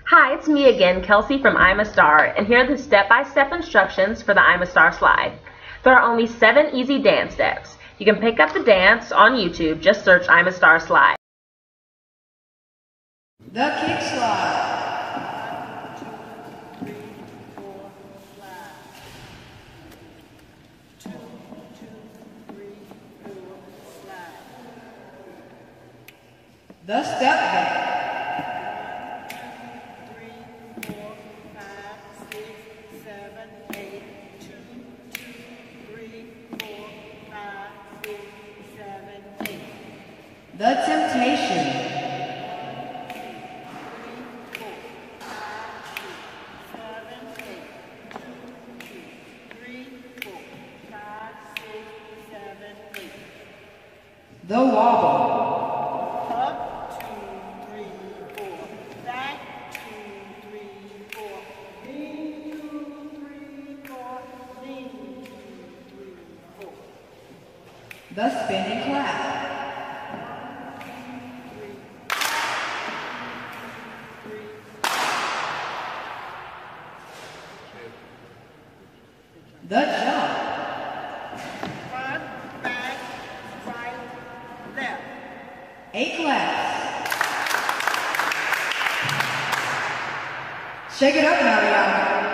Hi, it's me again, Kelsey from I'm a Star, and here are the step-by-step instructions for the I'm a Star slide. There are only 7 easy dance steps. You can pick up the dance on YouTube, just search I'm a Star slide. The kick slide. The step back. 1, 2, 3, 4, 5, 6, 7, 8. 2, 2, 3, 4, 5, 6, 7, 8. The temptation. 3, 4, 5, 6, 7, 8. 2, 2, 3, 4, 5, 6, 7, 8. The wobble. Up, 2, 3, 4. Back, 2, 3, 4. Lean, 2, 3, 4. Lean, 2, 3, 4. The spinning clap. 3. The jump. Front, back, right, left. 8 claps. Shake it up now, y'all.